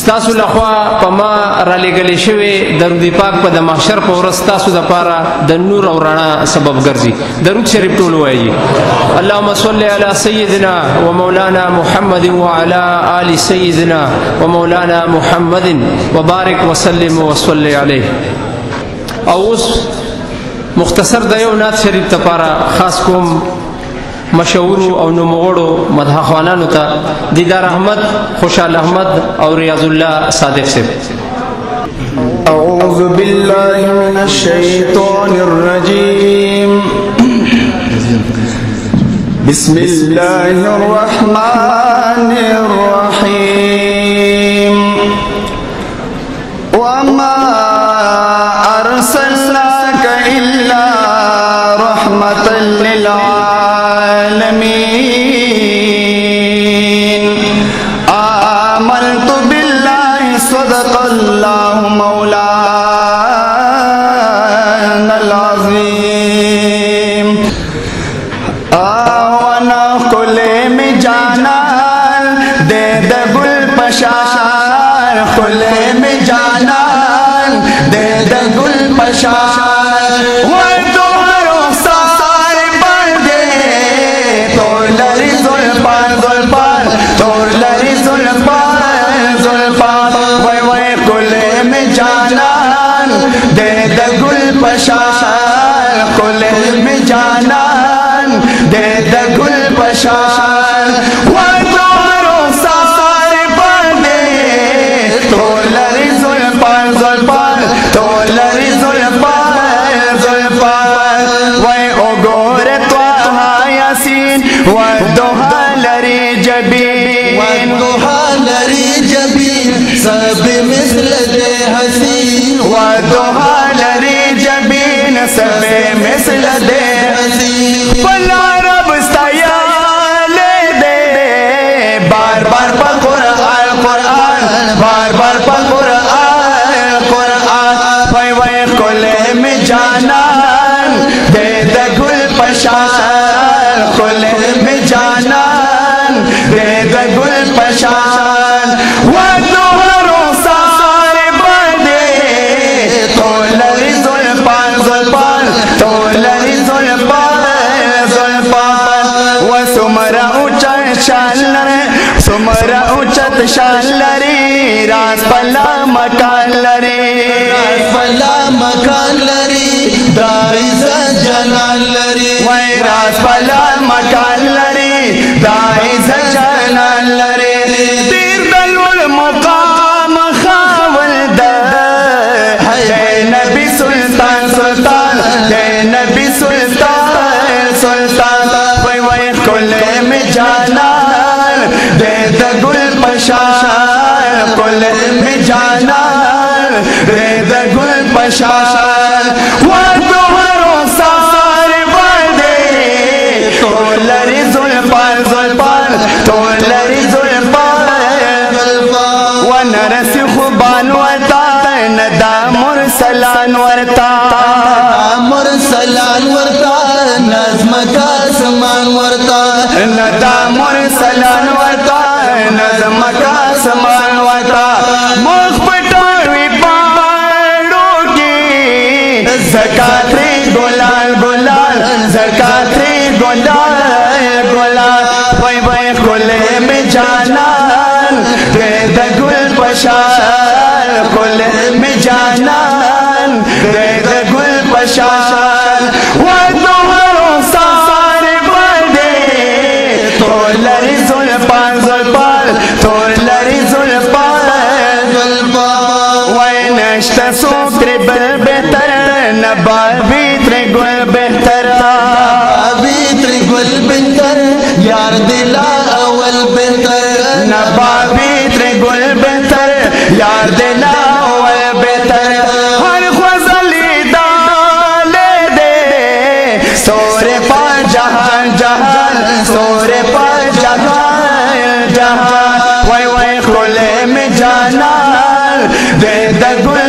ستاسو لخوا پما را لګلې شوی درود پاک په د محشر په ورځ ستاسو د پاره د نور او رڼا سبب ګرځي. درود شریف ټول وایي. اللهم صل علی سیدنا و مولانا محمد وعلى آل سیدنا و مولانا محمد وبارک وسلم وصلی علیه. او اوس مختصر د یو نعت شریف ته پاره خاص کوم مشهور او نوموړو مدح خوانانو ته دیدار احمد، خوشحال احمد او ریاض الله صادق سے. اعوذ باللہ من الشیطان الرجیم بسم اللہ الرحمن الرحیم وما ارسلناک الا رحمتا للعالمین آمنت باللہ صدق اللہ مولانا العظیم آوانا کلے میں جانا دے دگل پشار کلے میں جانا دے دگل پشار کلے میں جانان دے دگل پشان وَدُوْرُ سار بندے تو لری زلپان زلپان تو لری زلپان زلپان وَي اُگور توہا یاسین وَدُوْہا لری جبین وَدُوْہا لری جبین سب مثل دے حسین وَدُوْہا سب مثل دے بلا رب استایا لے دے بار بار پا قرآن قرآن بار بار پا قرآن قرآن وی وی کلے میں جانان دے دگل پشان کلے میں جانان دے دگل پشان وَدُوْرُ سار بندے تو لری زلپان زلپان تو لری زلپان زلپان وسمرا اچت شان لری سمرا اچت شان لری راز پلا مکان لری راز پلا مکان لری دائز جلال لری وی راز پلا مکان لری دائز جلال لری دیر دلول مقام خاول دا ہے نبی سلطان سلطان ہے نبی سلطان سلطان وی وی کلے میں جانان دے دگل پشان کلے میں جانان دے دگل پشان وَدُوْرُ سار بندے تو لری زلپان زلپان تو لری زلپان ونرس خوبان ورطا ندا مرسلان ورطا مرسلان ورطا نظم کا سمان ورطا ندا مرسلان ورطا نظم کا سمان ورطا مخ پٹاوی پاڑو کی زکاتری گلال گلال زکاتری گلال گلال وی وی کلے میں جانان دے دگل پشان کلے میں جانان دے دگل پشان وَدُوْرُ سار بندے تو لری زلپان زلپان تو لری زلپان زلپان وَي نشت سوکر بل بہتر نبابی تر گل بہتر نبابی تر گل بہتر یار دلا اول بہتر نبابی تر گل بہتر یار دلا اول بہتر ہر خوزلی دالے دے سورے پا جہان جہان سورے پا جہان جہان وی وی کھلے میں جانان دے دگل